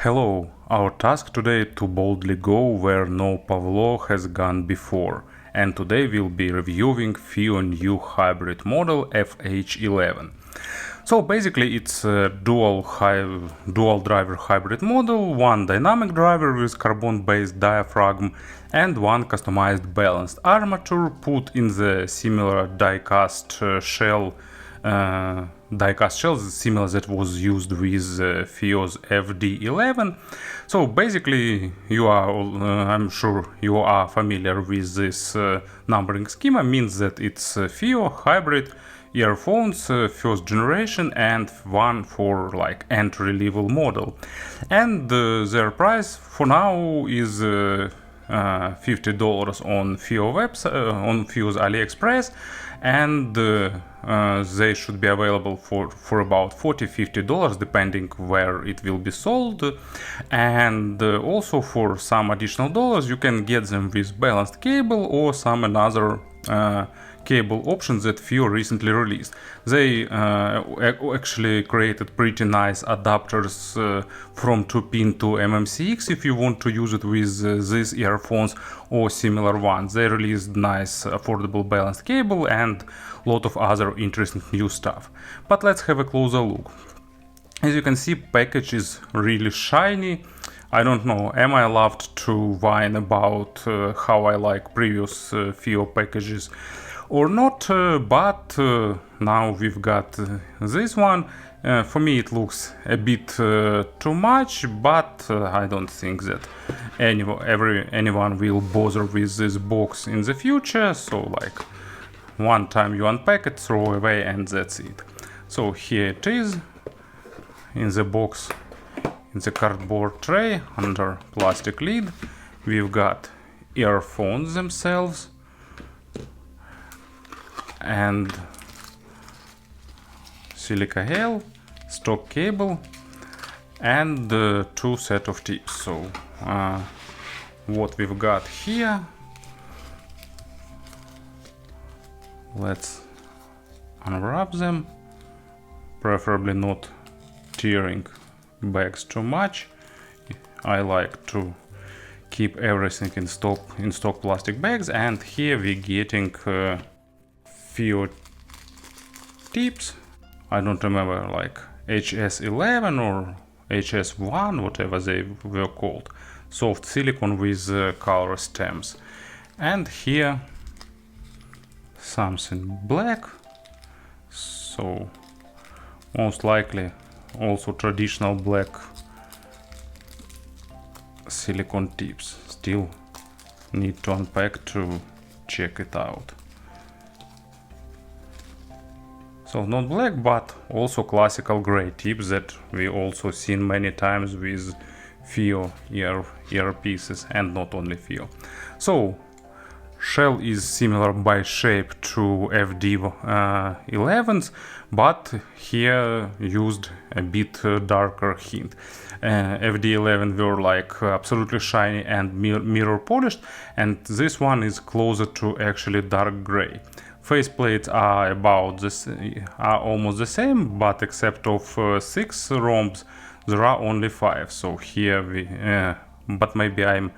Hello, our task today to boldly go where no Pavlo has gone before, and today we'll be reviewing FiiO new hybrid model FH11. So basically it's a dual driver hybrid model, one dynamic driver with carbon-based diaphragm and one customized balanced armature put in the similar die-cast shell similar that was used with FiiO's FD11. So basically you are I'm sure you are familiar with this numbering schema. Means that it's FiiO hybrid earphones first generation and one for like entry level model, and their price for now is $50 on FiiO on FiiO's AliExpress, and they should be available for about $40-50 depending where it will be sold, and also for some additional dollars you can get them with balanced cable or some another cable options that FiiO recently released. They actually created pretty nice adapters from 2-pin to MMCX if you want to use it with these earphones or similar ones. They released nice affordable balanced cable and a lot of other interesting new stuff. But let's have a closer look. As you can see, package is really shiny. I don't know, am I allowed to whine about how I like previous FiiO packages or not, but now we've got this one. For me it looks a bit too much, but I don't think that anyone will bother with this box in the future. So like one time you unpack it, throw away, and that's it. So here it is in the box, in the cardboard tray under plastic lid. We've got earphones themselves and silica gel, stock cable, and two set of tips. So what we've got here, let's unwrap them, preferably not tearing bags too much. I like to keep everything in stock plastic bags, and here we're getting FiiO tips. I don't remember, like HS11 or HS1, whatever they were called. Soft silicone with color stems. And here something black, so most likely also traditional black silicone tips. Still need to unpack to check it out. So not black, but also classical gray tips that we also seen many times with FiiO earpieces, and not only FiiO. So shell is similar by shape to FD11s, but here used a bit darker hint. FD11 were like absolutely shiny and mirror polished, and this one is closer to actually dark gray. Faceplates are almost the same, but except of 6 rhombs, there are only 5. So here we, but maybe I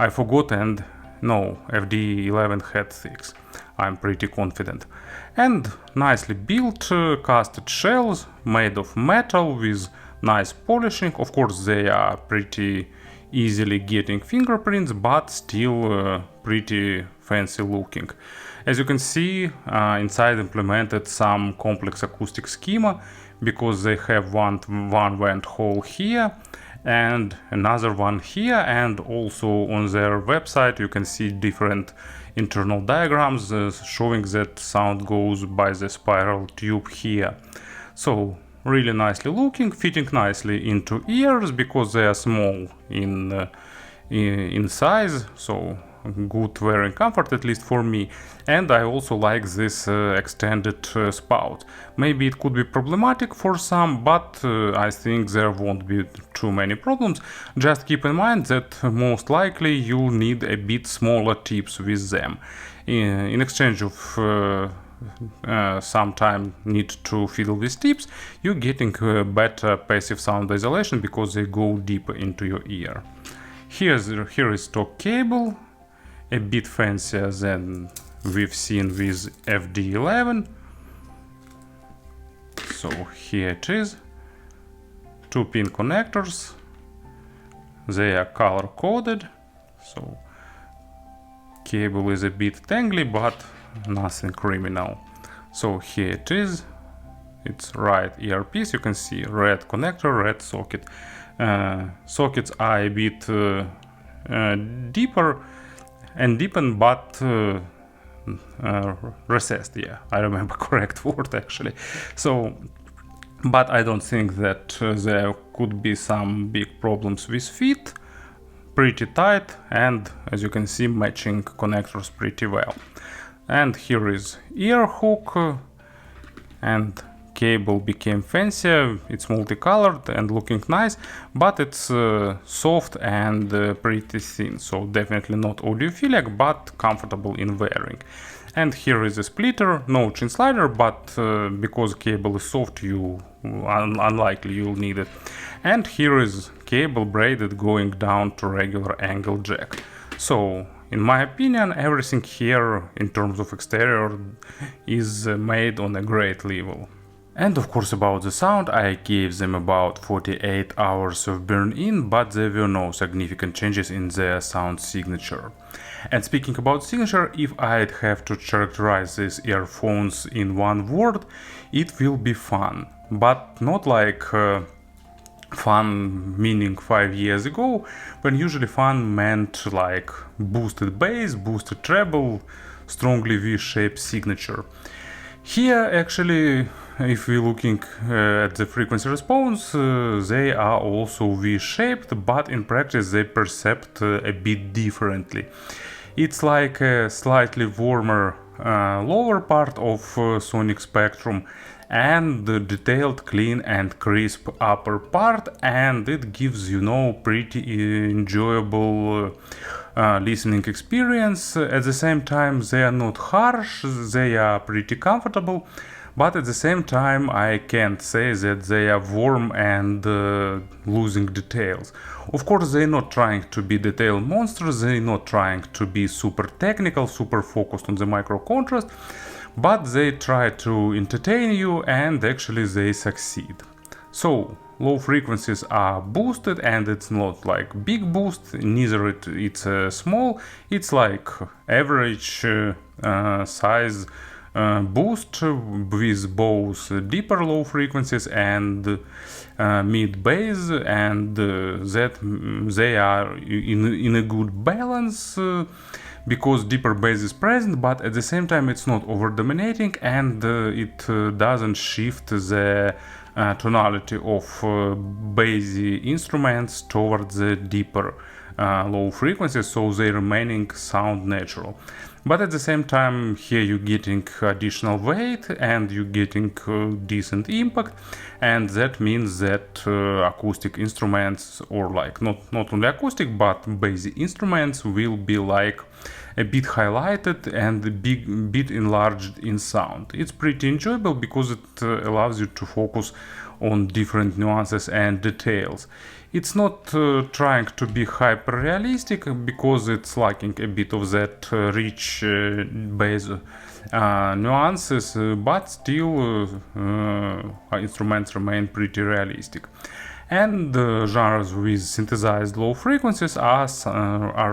forgot, and no, FD11 had 6. I'm pretty confident. And nicely built casted shells made of metal with nice polishing. Of course, they are pretty easily getting fingerprints, but still pretty fancy looking. As you can see, inside implemented some complex acoustic schema, because they have one vent hole here and another one here, and also on their website you can see different internal diagrams showing that sound goes by the spiral tube here. So really nicely looking, fitting nicely into ears because they are small in size, so good wearing comfort, at least for me. And I also like this extended spout. Maybe it could be problematic for some, but I think there won't be too many problems. Just keep in mind that most likely you'll need a bit smaller tips with them. In exchange of sometime need to fiddle with tips, you're getting better passive sound isolation because they go deeper into your ear. Here is stock cable, a bit fancier than we've seen with FD11. So here it is, 2 pin connectors, they are color coded, so cable is a bit tangly but nothing criminal. So here it is, it's right earpiece, you can see red connector, red socket. Sockets are a bit deeper and deepened, but recessed, yeah, I remember correct word actually. So, but I don't think that there could be some big problems with fit. Pretty tight, and as you can see, matching connectors pretty well. And here is ear hook, and cable became fancier, it's multicolored and looking nice, but it's soft and pretty thin, so definitely not audiophilic, but comfortable in wearing. And here is a splitter, no chin slider, but because cable is soft, unlikely you'll need it. And here is cable braided going down to regular angle jack. So in my opinion, everything here in terms of exterior is made on a great level. And of course about the sound, I gave them about 48 hours of burn-in, but there were no significant changes in their sound signature. And speaking about signature, if I'd have to characterize these earphones in one word, it will be fun. But not like fun meaning 5 years ago, when usually fun meant like boosted bass, boosted treble, strongly V-shaped signature. Here actually, if we're looking at the frequency response, they are also V-shaped, but in practice they percept a bit differently. It's like a slightly warmer lower part of sonic spectrum and the detailed, clean and crisp upper part, and it gives, you know, pretty enjoyable listening experience. At the same time, they are not harsh, they are pretty comfortable, but at the same time I can't say that they are warm and losing details. Of course, they're not trying to be detail monsters, they're not trying to be super technical, super focused on the micro contrast, but they try to entertain you, and actually they succeed. So low frequencies are boosted, and it's not like big boost, neither it's small, it's like average size boost with both deeper low frequencies and mid bass, and that they are in a good balance. Because deeper bass is present, but at the same time it's not over dominating, and it doesn't shift the tonality of bassy instruments towards the deeper low frequencies, so they remaining sound natural. But at the same time, here you're getting additional weight and you're getting decent impact, and that means that acoustic instruments, or like not only acoustic but bassy instruments, will be like a bit highlighted and a bit enlarged in sound. It's pretty enjoyable because it allows you to focus on different nuances and details. It's not trying to be hyper realistic because it's lacking a bit of that rich bass nuances, but still instruments remain pretty realistic. And genres with synthesized low frequencies are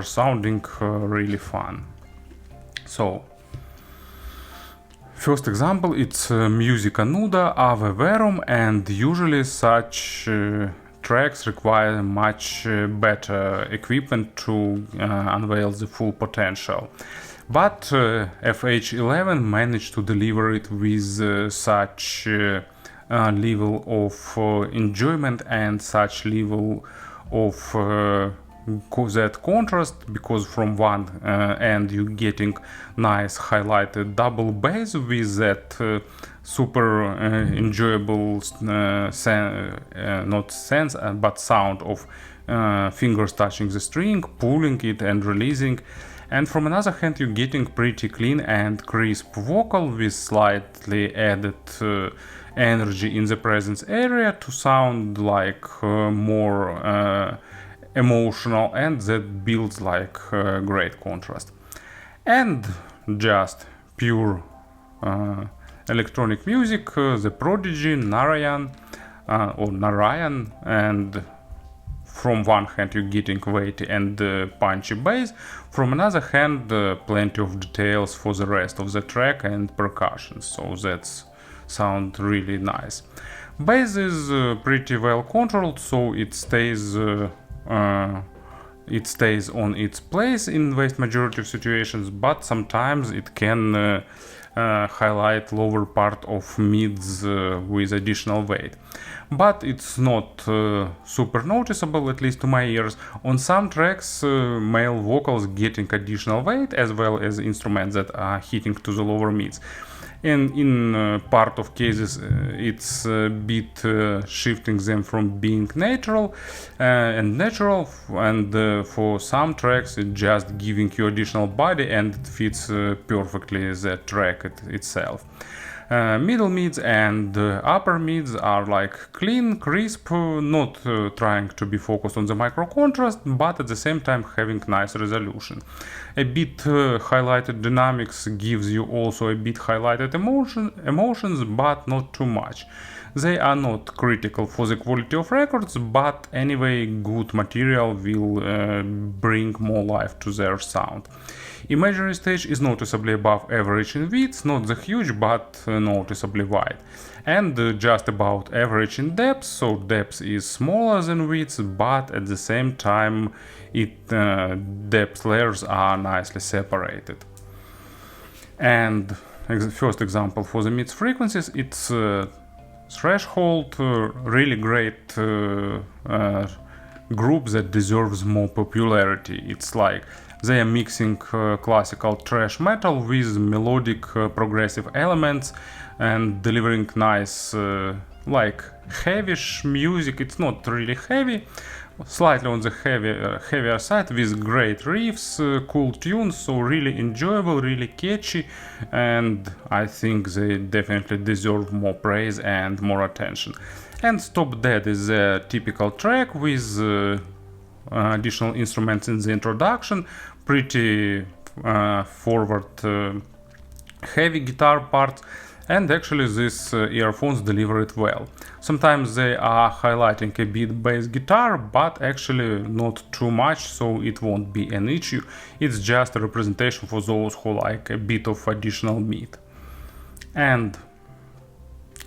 sounding really fun. So, first example, it's Musica Nuda, Ave Verum, and usually such tracks require much better equipment to unveil the full potential. But FH11 managed to deliver it with such level of enjoyment and such level of that contrast, because from one end you're getting nice highlighted double bass with that super enjoyable not sense but sound of fingers touching the string, pulling it and releasing, And from another hand, you're getting pretty clean and crisp vocal with slightly added energy in the presence area to sound like more emotional, and that builds like great contrast. And just pure electronic music, the Prodigy, Narayan, and from one hand you're getting weighty and punchy bass, from another hand plenty of details for the rest of the track and percussion, so that's sound really nice. Bass is pretty well controlled, so it stays on its place in vast majority of situations, but sometimes it can highlight lower part of mids with additional weight. But it's not super noticeable, at least to my ears. On some tracks, male vocals getting additional weight, as well as instruments that are hitting to the lower mids. And in part of cases, it's a bit shifting them from being natural, and for some tracks it's just giving you additional body, and it fits perfectly the track itself. Middle mids and upper mids are like clean, crisp, not trying to be focused on the micro contrast, but at the same time having nice resolution. A bit highlighted dynamics gives you also a bit highlighted emotions, but not too much. They are not critical for the quality of records, but anyway, good material will bring more life to their sound. Imaginary stage is noticeably above average in width, not the huge, but noticeably wide. And just about average in depth, so depth is smaller than width, but at the same time depth layers are nicely separated. And first example for the mids frequencies, it's threshold, really great group that deserves more popularity. It's like they are mixing classical thrash metal with melodic progressive elements and delivering nice like heavyish music. It's not really heavy, slightly on the heavier side, with great riffs, cool tunes, so really enjoyable, really catchy, and I think they definitely deserve more praise and more attention. And Stop Dead is a typical track with additional instruments in the introduction, pretty forward heavy guitar parts, and actually these earphones deliver it well. Sometimes they are highlighting a bit bass guitar, but actually not too much, so it won't be an issue. It's just a representation for those who like a bit of additional meat. And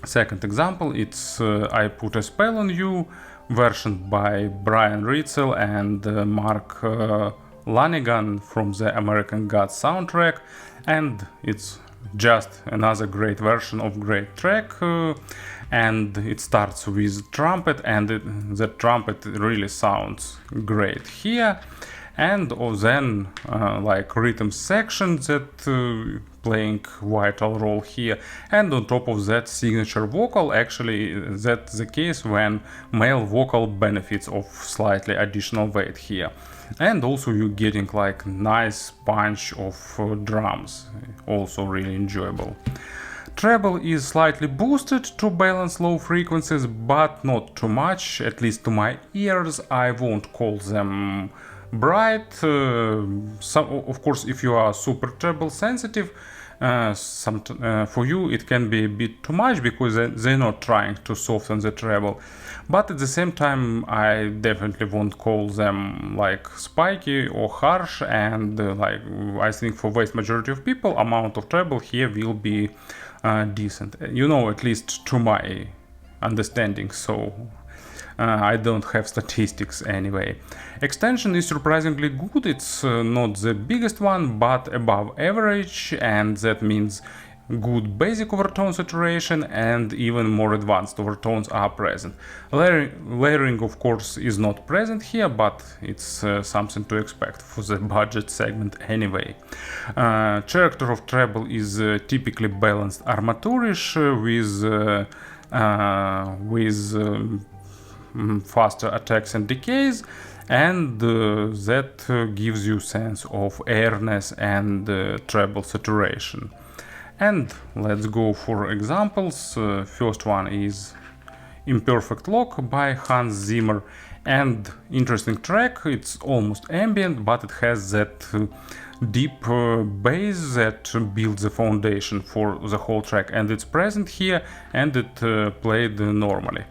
second example, it's I Put a Spell on You, versioned by Brian Reitzell and Mark Lanegan from the American Gods soundtrack, and it's just another great version of great track, and it starts with trumpet, and the trumpet really sounds great here, and then like rhythm section that playing vital role here, and on top of that signature vocal. Actually that's the case when male vocal benefits of slightly additional weight here, and also you're getting like nice punch of drums, also really enjoyable. Treble is slightly boosted to balance low frequencies, but not too much, at least to my ears. I won't call them bright. Of course, if you are super treble sensitive, for you it can be a bit too much, because they're not trying to soften the treble. But at the same time, I definitely won't call them like spiky or harsh, and like I think for vast majority of people, amount of treble here will be decent. At least to my understanding, so I don't have statistics anyway. Extension is surprisingly good. It's not the biggest one, but above average, and that means good basic overtone saturation, and even more advanced overtones are present. Layering of course is not present here, but it's something to expect for the budget segment anyway. Character of treble is typically balanced armaturish with faster attacks and decays, and that gives you sense of airness and treble saturation. And let's go for examples. First one is Imperfect Lock by Hans Zimmer, and interesting track. It's almost ambient, but it has that deep bass that builds the foundation for the whole track, and it's present here, and it played normally.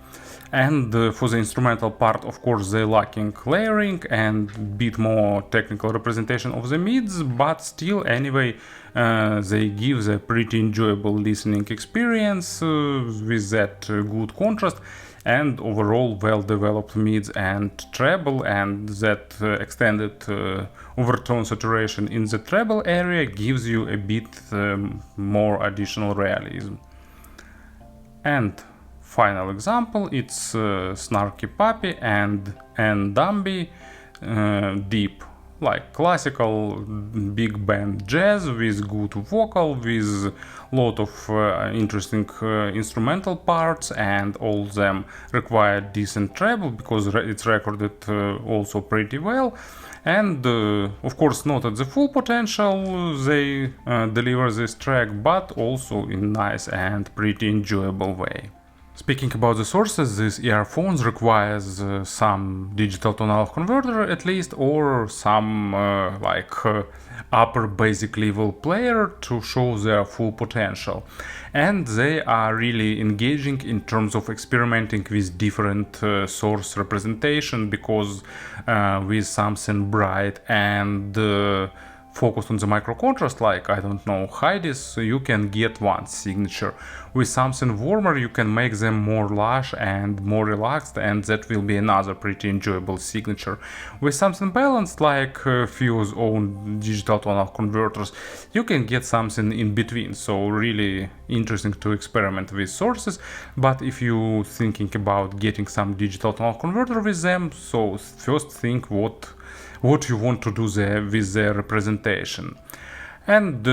And for the instrumental part, of course, they're lacking layering and bit more technical representation of the mids, but still, anyway, they give a pretty enjoyable listening experience with that good contrast and overall well-developed mids and treble, and that extended overtone saturation in the treble area gives you a bit more additional realism. And final example, it's Snarky Puppy and Dumby, deep, like classical big band jazz with good vocal, with lot of interesting instrumental parts, and all them require decent treble because it's recorded also pretty well. And of course not at the full potential they deliver this track, but also in nice and pretty enjoyable way. Speaking about the sources, this earphones requires some digital tonal converter at least, or some upper basic level player to show their full potential. And they are really engaging in terms of experimenting with different source representation, because with something bright and focused on the micro contrast, like, I don't know, Heidi's, you can get one signature. With something warmer, you can make them more lush and more relaxed, and that will be another pretty enjoyable signature. With something balanced, like FiiO's own digital tonal converters, you can get something in between. So really interesting to experiment with sources. But if you thinking about getting some digital tonal converter with them, so first think what you want to do there with the representation. And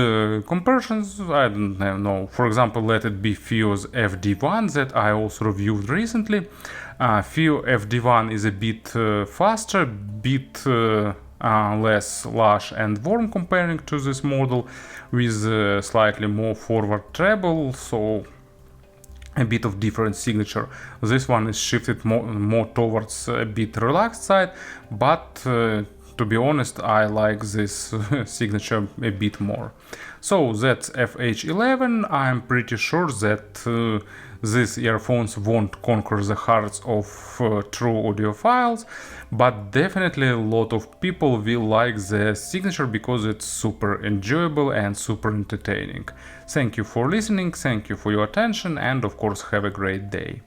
comparisons, I don't know, for example, let it be FiiO's FD1 that I also reviewed recently. FiiO FD1 is a bit faster, bit less lush and warm comparing to this model, with slightly more forward treble, so a bit of different signature. This one is shifted more towards a bit relaxed side, but to be honest, I like this signature a bit more. So that's FH11. I'm pretty sure that these earphones won't conquer the hearts of true audiophiles, but definitely a lot of people will like the signature because it's super enjoyable and super entertaining. Thank you for listening, thank you for your attention, and of course have a great day.